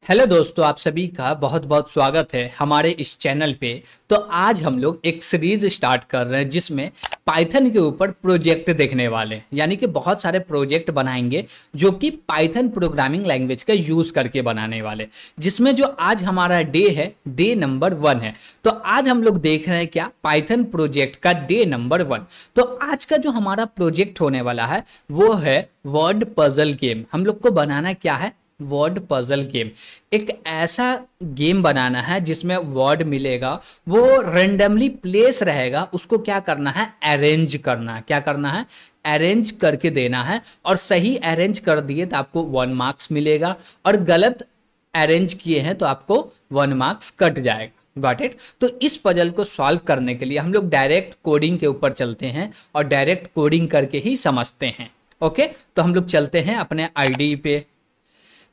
Hello दोस्तों, आप सभी का बहुत बहुत स्वागत है हमारे इस चैनल पे। तो आज हम लोग एक सीरीज स्टार्ट कर रहे हैं जिसमें पाइथन के ऊपर प्रोजेक्ट देखने वाले हैं, यानी कि बहुत सारे प्रोजेक्ट बनाएंगे जो कि पाइथन प्रोग्रामिंग लैंग्वेज का यूज करके बनाने वाले। जिसमें जो आज हमारा डे है, डे नंबर 1 है। तो आज हम लोग देख रहे हैं क्या, पाइथन प्रोजेक्ट का डे नंबर 1। तो आज का जो हमारा प्रोजेक्ट होने वाला है वो है वर्ड पजल गेम। हम लोग को बनाना क्या है, वर्ड पजल गेम। एक ऐसा गेम बनाना है जिसमें वर्ड मिलेगा, वो रेंडमली प्लेस रहेगा, उसको क्या करना है, अरेंज करना है। क्या करना है, अरेंज करके देना है। और सही अरेंज कर दिए तो आपको 1 मार्क्स मिलेगा, और गलत अरेंज किए हैं तो आपको 1 मार्क्स कट जाएगा। Got it. तो इस पजल को सॉल्व करने के लिए हम लोग डायरेक्ट कोडिंग के ऊपर चलते हैं और डायरेक्ट कोडिंग करके ही समझते हैं। ओके, तो हम लोग चलते हैं अपने आईडी पे।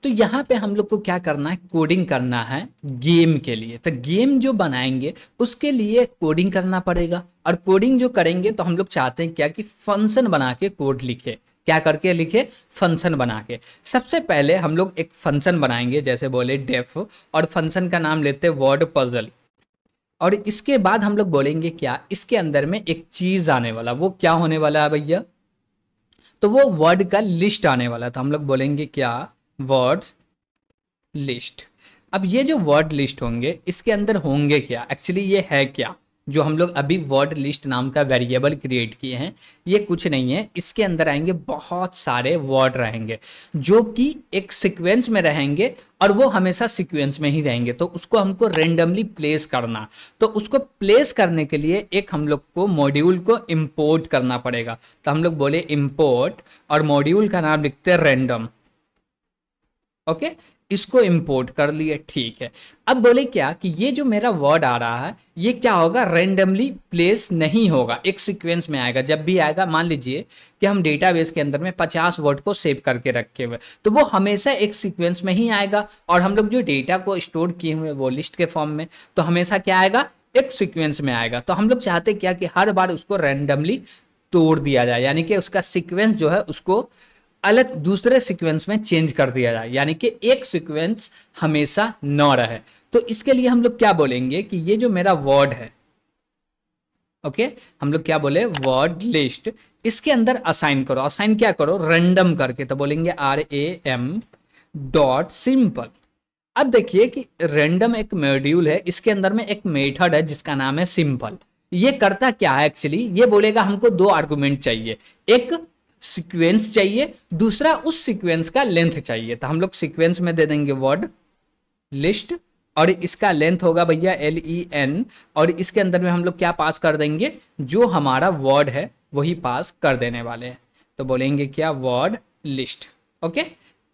तो यहाँ पे हम लोग को क्या करना है, कोडिंग करना है गेम के लिए। तो गेम जो बनाएंगे उसके लिए कोडिंग करना पड़ेगा, और कोडिंग जो करेंगे तो हम लोग चाहते हैं क्या कि फंक्शन बना के कोड लिखे। क्या करके लिखे, फंक्शन बना के। सबसे पहले हम लोग एक फंक्शन बनाएंगे, जैसे बोले डेफ, और फंक्शन का नाम लेते हैं वर्ड पजल। और इसके बाद हम लोग बोलेंगे क्या, इसके अंदर में एक चीज आने वाला, वो क्या होने वाला है भैया, तो वो वर्ड का लिस्ट आने वाला। तो हम लोग बोलेंगे क्या, वर्ड लिस्ट। अब ये जो वर्ड लिस्ट होंगे इसके अंदर होंगे क्या, एक्चुअली ये है क्या, जो हम लोग अभी वर्ड लिस्ट नाम का वेरिएबल क्रिएट किए हैं, ये कुछ नहीं है। इसके अंदर आएंगे बहुत सारे वर्ड रहेंगे जो कि एक सीक्वेंस में रहेंगे, और वो हमेशा सीक्वेंस में ही रहेंगे। तो उसको हमको रेंडमली प्लेस करना। तो उसको प्लेस करने के लिए एक हम लोग को मॉड्यूल को इंपोर्ट करना पड़ेगा। तो हम लोग बोले इंपोर्ट, और मॉड्यूल का नाम लिखते हैं रैंडम। ओके, इसको इंपोर्ट कर लिए, ठीक है। अब बोले क्या कि ये जो मेरा वर्ड आ रहा है ये क्या होगा, रेंडमली प्लेस नहीं होगा, एक सीक्वेंस में आएगा। जब भी आएगा, मान लीजिए कि हम डेटाबेस के अंदर में 50 वर्ड को सेव करके रखे हुए, तो वो हमेशा एक सीक्वेंस में ही आएगा। और हम लोग जो डेटा को स्टोर किए हुए वो लिस्ट के फॉर्म में, तो हमेशा क्या आएगा, एक सीक्वेंस में आएगा। तो हम लोग चाहते क्या कि हर बार उसको रैंडमली तोड़ दिया जाए, यानी कि उसका सीक्वेंस जो है उसको अलग दूसरे सीक्वेंस में चेंज कर दिया जाए, यानी कि एक सीक्वेंस हमेशा न रहे। तो इसके लिए हम लोग क्या बोलेंगे कि ये जो मेरा वर्ड है, ओके, हम लोग क्या बोले, वर्ड लिस्ट, इसके अंदर असाइन करो। असाइन क्या करो, रैंडम करके। तो बोलेंगे RAM डॉट सिंपल। अब देखिए कि रैंडम एक मॉड्यूल है, इसके अंदर में एक मेथड है जिसका नाम है सिंपल। ये करता क्या है, एक्चुअली ये बोलेगा हमको 2 आर्गुमेंट चाहिए, एक सीक्वेंस चाहिए, दूसरा उस सीक्वेंस का लेंथ चाहिए। तो हम लोग सीक्वेंस में दे देंगे वर्ड लिस्ट, और इसका लेंथ होगा भैया LEN, और इसके अंदर में हम लोग क्या पास कर देंगे, जो हमारा वर्ड है वही पास कर देने वाले हैं। तो बोलेंगे क्या, वर्ड लिस्ट। ओके,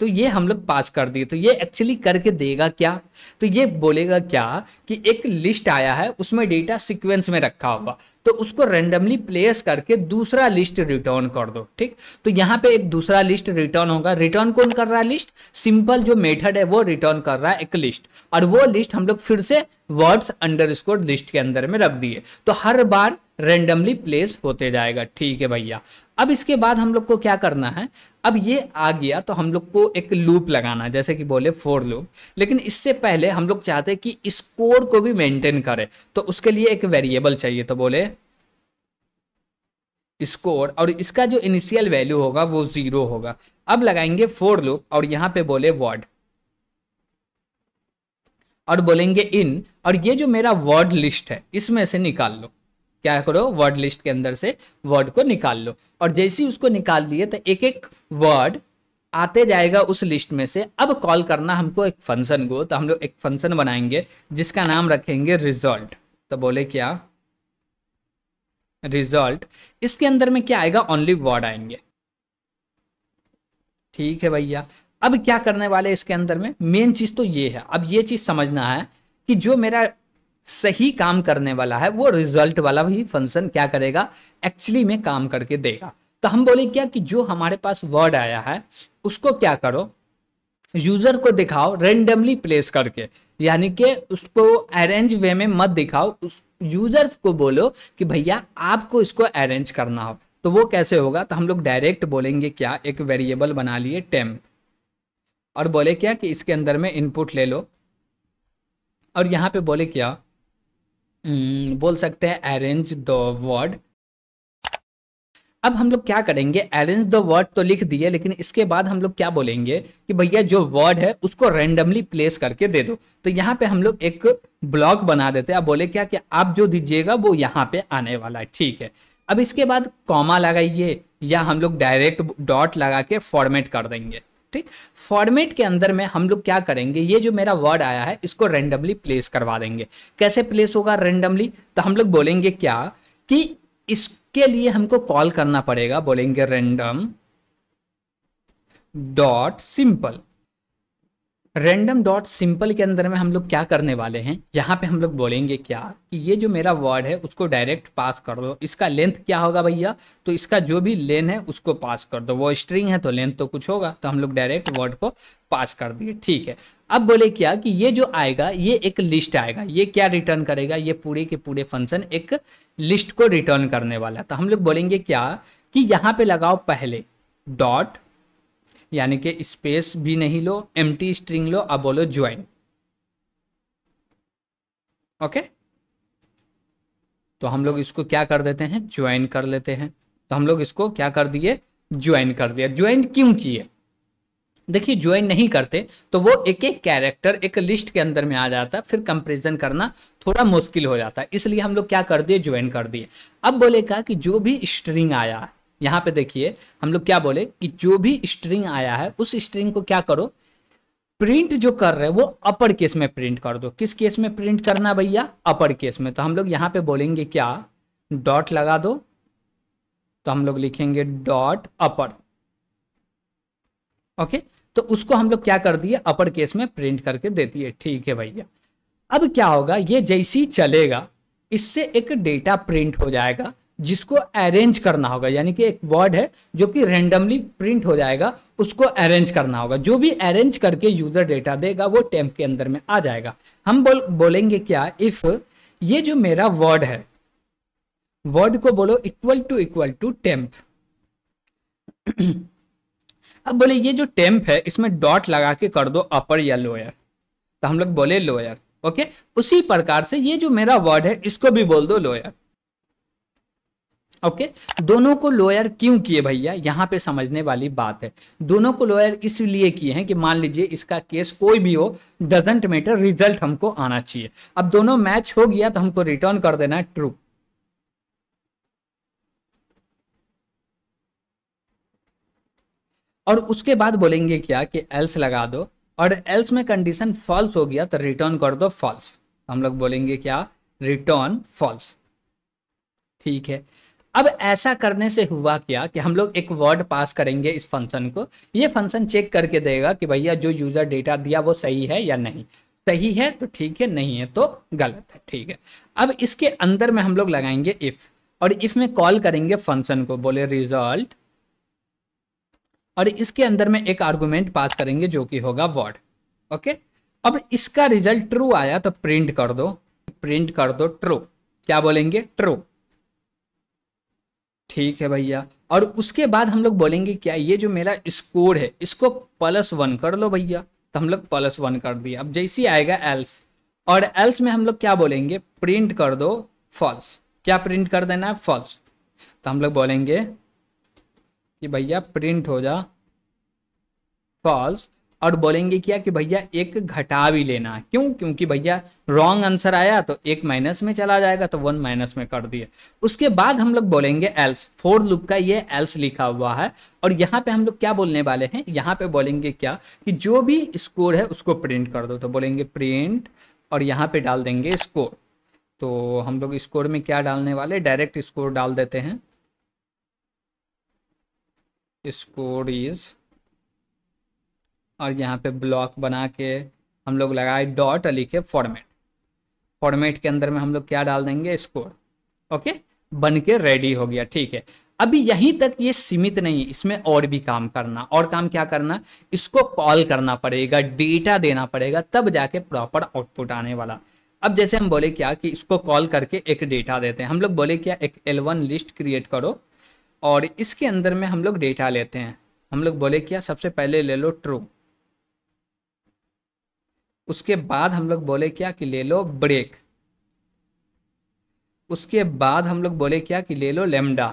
तो ये हम लोग पास कर दिए। तो ये एक्चुअली करके देगा क्या, तो ये बोलेगा क्या कि एक लिस्ट आया है, उसमें डेटा सीक्वेंस में रखा होगा, तो उसको रैंडमली प्लेस करके दूसरा लिस्ट रिटर्न कर दो। ठीक, तो यहाँ पे एक दूसरा लिस्ट रिटर्न होगा। रिटर्न कौन कर रहा है, लिस्ट। सिंपल जो मेथड है वो रिटर्न कर रहा है एक लिस्ट, और वो लिस्ट हम लोग फिर से वर्ड्स अंडरस्कोर लिस्ट के अंदर में रख दिए। तो हर बार रेंडमली प्लेस होते जाएगा। ठीक है भैया। अब इसके बाद हम लोग को क्या करना है, अब ये आ गया तो हम लोग को एक लूप लगाना है, जैसे कि बोले फॉर लूप। लेकिन इससे पहले हम लोग चाहते हैं कि स्कोर को भी मेंटेन करे, तो उसके लिए एक वेरिएबल चाहिए। तो बोले स्कोर, और इसका जो इनिशियल वैल्यू होगा वो 0 होगा। अब लगाएंगे फॉर लूप, और यहां पे बोले वर्ड, और बोलेंगे इन, और ये जो मेरा वर्ड लिस्ट है इसमें से निकाल लो। क्या करो, वर्ड लिस्ट के अंदर से वर्ड को निकाल लो। और जैसे ही उसको निकाल लिए तो एक एक वर्ड आते जाएगा उस लिस्ट में से। अब कॉल करना हमको एक फंक्शन को, तो हम लोग एक फंक्शन बनाएंगे जिसका नाम रखेंगे रिजल्ट। तो बोले क्या, रिजल्ट। इसके अंदर में क्या आएगा, ओनली वर्ड आएंगे। ठीक है भैया। अब क्या करने वाले इसके अंदर में, मेन चीज तो ये है। अब ये चीज समझना है कि जो मेरा सही काम करने वाला है वो रिजल्ट वाला ही फंक्शन क्या करेगा, एक्चुअली में काम करके देगा। तो हम बोले क्या कि जो हमारे पास वर्ड आया है उसको क्या करो, यूजर को दिखाओ रेंडमली प्लेस करके, यानी कि उसको अरेंज वे में मत दिखाओ। उस यूजर्स को बोलो कि भैया आपको इसको अरेंज करना हो। तो वो कैसे होगा, तो हम लोग डायरेक्ट बोलेंगे क्या, एक वेरिएबल बना लिए टेम्प। और बोले क्या कि इसके अंदर में इनपुट ले लो, और यहाँ पे बोले क्या, बोल सकते हैं अरेंज द वर्ड। अब हम लोग क्या करेंगे, अरेंज द वर्ड तो लिख दिए, लेकिन इसके बाद हम लोग क्या बोलेंगे कि भैया जो वर्ड है उसको रैंडमली प्लेस करके दे दो। तो यहाँ पे हम लोग एक ब्लॉक बना देते हैं। अब बोले क्या कि आप जो दीजिएगा वो यहाँ पे आने वाला है, ठीक है। अब इसके बाद कॉमा लगाइए, या हम लोग डायरेक्ट डॉट लगा के फॉर्मेट कर देंगे, ठीक। फॉर्मेट के अंदर में हम लोग क्या करेंगे, ये जो मेरा वर्ड आया है इसको रैंडमली प्लेस करवा देंगे। कैसे प्लेस होगा रैंडमली, तो हम लोग बोलेंगे क्या कि इसके लिए हमको कॉल करना पड़ेगा, बोलेंगे random dot simple. Random dot simple के अंदर में हम लोग क्या करने वाले हैं, यहाँ पे हम लोग बोलेंगे क्या कि ये जो मेरा वर्ड है उसको डायरेक्ट पास कर दो। इसका लेंथ क्या होगा भैया, तो इसका जो भी लेंथ है उसको पास कर दो। वो स्ट्रिंग है तो लेंथ तो कुछ होगा, तो हम लोग डायरेक्ट वर्ड को पास कर दिए, ठीक है। अब बोले क्या कि ये जो आएगा ये एक लिस्ट आएगा। ये क्या रिटर्न करेगा, ये पूरे के पूरे फंक्शन एक लिस्ट को रिटर्न करने वाला है। तो हम लोग बोलेंगे क्या कि यहाँ पे लगाओ पहले डॉट, यानी कि स्पेस भी नहीं लो, एम्प्टी स्ट्रिंग लो, अब बोलो ज्वाइन। ओके, तो हम लोग इसको क्या कर देते हैं, ज्वाइन कर लेते हैं। तो हम लोग इसको क्या कर दिए, ज्वाइन कर दिया। ज्वाइन क्यों किए, देखिए ज्वाइन नहीं करते तो वो एक एक कैरेक्टर एक लिस्ट के अंदर में आ जाता है, फिर कंपैरिजन करना थोड़ा मुश्किल हो जाता है, इसलिए हम लोग क्या कर दिए, ज्वाइन कर दिए। अब बोले कहा कि जो भी स्ट्रिंग आया है, यहाँ पे देखिए हम लोग क्या बोले कि जो भी स्ट्रिंग आया है उस स्ट्रिंग को क्या करो, प्रिंट जो कर रहे हैं वो अपर केस में प्रिंट कर दो। किस केस में प्रिंट करना भैया, अपर केस में। तो हम लोग यहाँ पे बोलेंगे क्या, डॉट लगा दो, तो हम लोग लिखेंगे डॉट अपर। ओके, तो उसको हम लोग क्या कर दिए, अपर केस में प्रिंट करके दे दिए, ठीक है भैया। अब क्या होगा, ये जैसे ही चलेगा इससे एक डेटा प्रिंट हो जाएगा जिसको अरेंज करना होगा, यानी कि एक वर्ड है जो कि रैंडमली प्रिंट हो जाएगा, उसको अरेंज करना होगा। जो भी अरेंज करके यूजर डेटा देगा वो टेम्प के अंदर में आ जाएगा। हम बोलेंगे क्या, इफ ये जो मेरा वर्ड है, वर्ड को बोलो इक्वल टू टेम्प। अब बोले ये जो टेम्प है इसमें डॉट लगा के कर दो अपर या लोअर, तो हम लोग बोले लोअर। ओके, उसी प्रकार से ये जो मेरा वर्ड है इसको भी बोल दो लोअर। ओके, दोनों को लोअर क्यों किए भैया, यहां पे समझने वाली बात है। दोनों को लोअर इसलिए किए हैं कि मान लीजिए इसका केस कोई भी हो, डजंट मैटर, रिजल्ट हमको आना चाहिए। अब दोनों मैच हो गया तो हमको रिटर्न कर देना है ट्रू। और उसके बाद बोलेंगे क्या कि एल्स लगा दो, और एल्स में कंडीशन फॉल्स हो गया तो रिटर्न कर दो फॉल्स। हम लोग बोलेंगे क्या, रिटर्न फॉल्स, ठीक है। अब ऐसा करने से हुआ क्या कि हम लोग एक वर्ड पास करेंगे इस फंक्शन को, ये फंक्शन चेक करके देगा कि भैया जो यूजर डेटा दिया वो सही है या नहीं। सही है तो ठीक है, नहीं है तो गलत है, ठीक है। अब इसके अंदर में हम लोग लगाएंगे इफ, और इफ में कॉल करेंगे फंक्शन को, बोले रिजल्ट, और इसके अंदर में एक आर्गुमेंट पास करेंगे जो कि होगा वर्ड। ओके, अब इसका रिजल्ट ट्रू आया तो प्रिंट कर दो ट्रू। क्या बोलेंगे, ट्रू, ठीक है भैया। और उसके बाद हम लोग बोलेंगे क्या, ये जो मेरा स्कोर है इसको +1 कर लो भैया, तो हम लोग +1 कर दिया। अब जैसे ही आएगा एल्स, और एल्स में हम लोग क्या बोलेंगे, प्रिंट कर दो फॉल्स। क्या प्रिंट कर देना है, फॉल्स। तो हम लोग बोलेंगे कि भैया प्रिंट हो जा फॉल्स, और बोलेंगे क्या कि भैया एक घटा भी लेना है। क्यों, क्योंकि भैया रॉन्ग आंसर आया तो एक माइनस में चला जाएगा, तो 1 माइनस में कर दिए। उसके बाद हम लोग बोलेंगे एल्स, फोर लूप का ये एल्स लिखा हुआ है, और यहाँ पे हम लोग क्या बोलने वाले हैं, यहाँ पे बोलेंगे क्या कि जो भी स्कोर है उसको प्रिंट कर दो। तो बोलेंगे प्रिंट, और यहाँ पे डाल देंगे स्कोर। तो हम लोग स्कोर में क्या डालने वाले, डायरेक्ट स्कोर डाल देते हैं, स्कोर इज, और यहाँ पे ब्लॉक बना के हम लोग लगाए डॉट, लिखे फॉर्मेट। फॉर्मेट के अंदर में हम लोग क्या डाल देंगे, स्कोर। ओके, बन के रेडी हो गया, ठीक है। अभी यहीं तक ये सीमित नहीं, इसमें और भी काम करना। और काम क्या करना, इसको कॉल करना पड़ेगा, डेटा देना पड़ेगा, तब जाके प्रॉपर आउटपुट आने वाला। अब जैसे हम बोले क्या कि इसको कॉल करके एक डेटा देते हैं, हम लोग बोले क्या एक L1 लिस्ट क्रिएट करो, और इसके अंदर में हम लोग डेटा लेते हैं। हम लोग बोले क्या, सबसे पहले ले लो ट्रू, उसके बाद हम लोग बोले क्या कि ले लो ब्रेक, उसके बाद हम लोग बोले क्या कि ले लो लेमडा।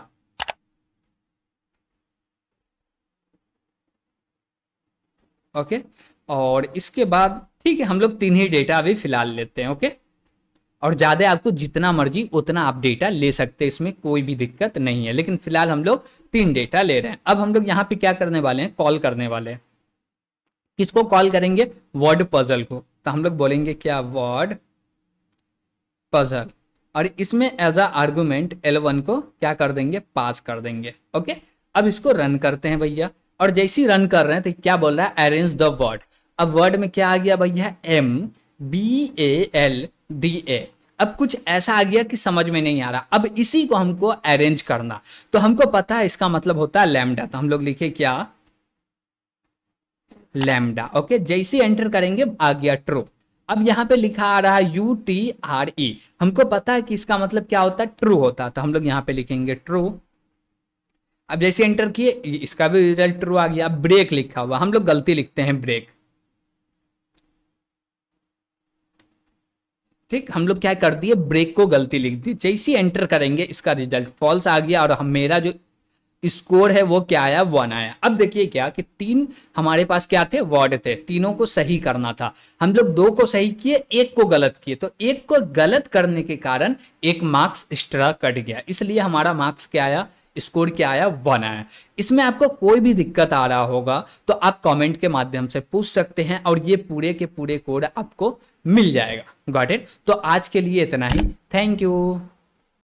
ओके, और इसके बाद ठीक है, हम लोग तीन ही डेटा अभी फिलहाल लेते हैं। ओके, और ज़्यादा आपको जितना मर्जी उतना आप डेटा ले सकते हैं, इसमें कोई भी दिक्कत नहीं है, लेकिन फिलहाल हम लोग तीन डेटा ले रहे हैं। अब हम लोग यहाँ पे क्या करने वाले हैं, कॉल करने वाले हैं। किसको कॉल करेंगे, वर्ड पजल को। तो हम लोग बोलेंगे क्या, वर्ड पजल, और इसमें एज अ आर्गुमेंट L1 को क्या कर देंगे, पास कर देंगे। ओके, अब इसको रन करते हैं भैया, और जैसे ही रन कर रहे हैं तो क्या बोल रहा है, अरेंज द वर्ड। अब वर्ड में क्या आ गया भैया, MBALDA। अब कुछ ऐसा आ गया कि समझ में नहीं आ रहा, अब इसी को हमको अरेंज करना, तो हमको पता है इसका मतलब होता है लैम्डा, तो हम लोग लिखे क्या, लैम्डा। ओके, जैसे एंटर करेंगे आ गया ट्रू। अब यहाँ पे लिखा आ रहा है UTRE, हमको पता है कि इसका मतलब क्या होता है, ट्रू होता है, तो हम लोग यहाँ पे लिखेंगे ट्रू। अब जैसे एंटर किए इसका भी रिजल्ट ट्रू आ गया। ब्रेक लिखा हुआ, हम लोग गलती लिखते हैं ब्रेक। ठीक, हम लोग क्या कर दिए, ब्रेक को गलती लिख दी। जैसे एंटर करेंगे इसका रिजल्ट फॉल्स आ गया, और हम मेरा जो स्कोर है वो क्या आया, 1 आया। अब देखिए क्या कि तीन हमारे पास क्या थे, वर्ड थे, तीनों को सही करना था। हम लोग दो को सही किए, एक को गलत किए, तो एक को गलत करने के कारण एक मार्क्स एक्स्ट्रा कट गया, इसलिए हमारा मार्क्स क्या आया, स्कोर क्या आया, 1 आया। इसमें आपको कोई भी दिक्कत आ रहा होगा तो आप कमेंट के माध्यम से पूछ सकते हैं, और ये पूरे के पूरे कोड आपको मिल जाएगा। Got it? तो आज के लिए इतना ही, थैंक यू।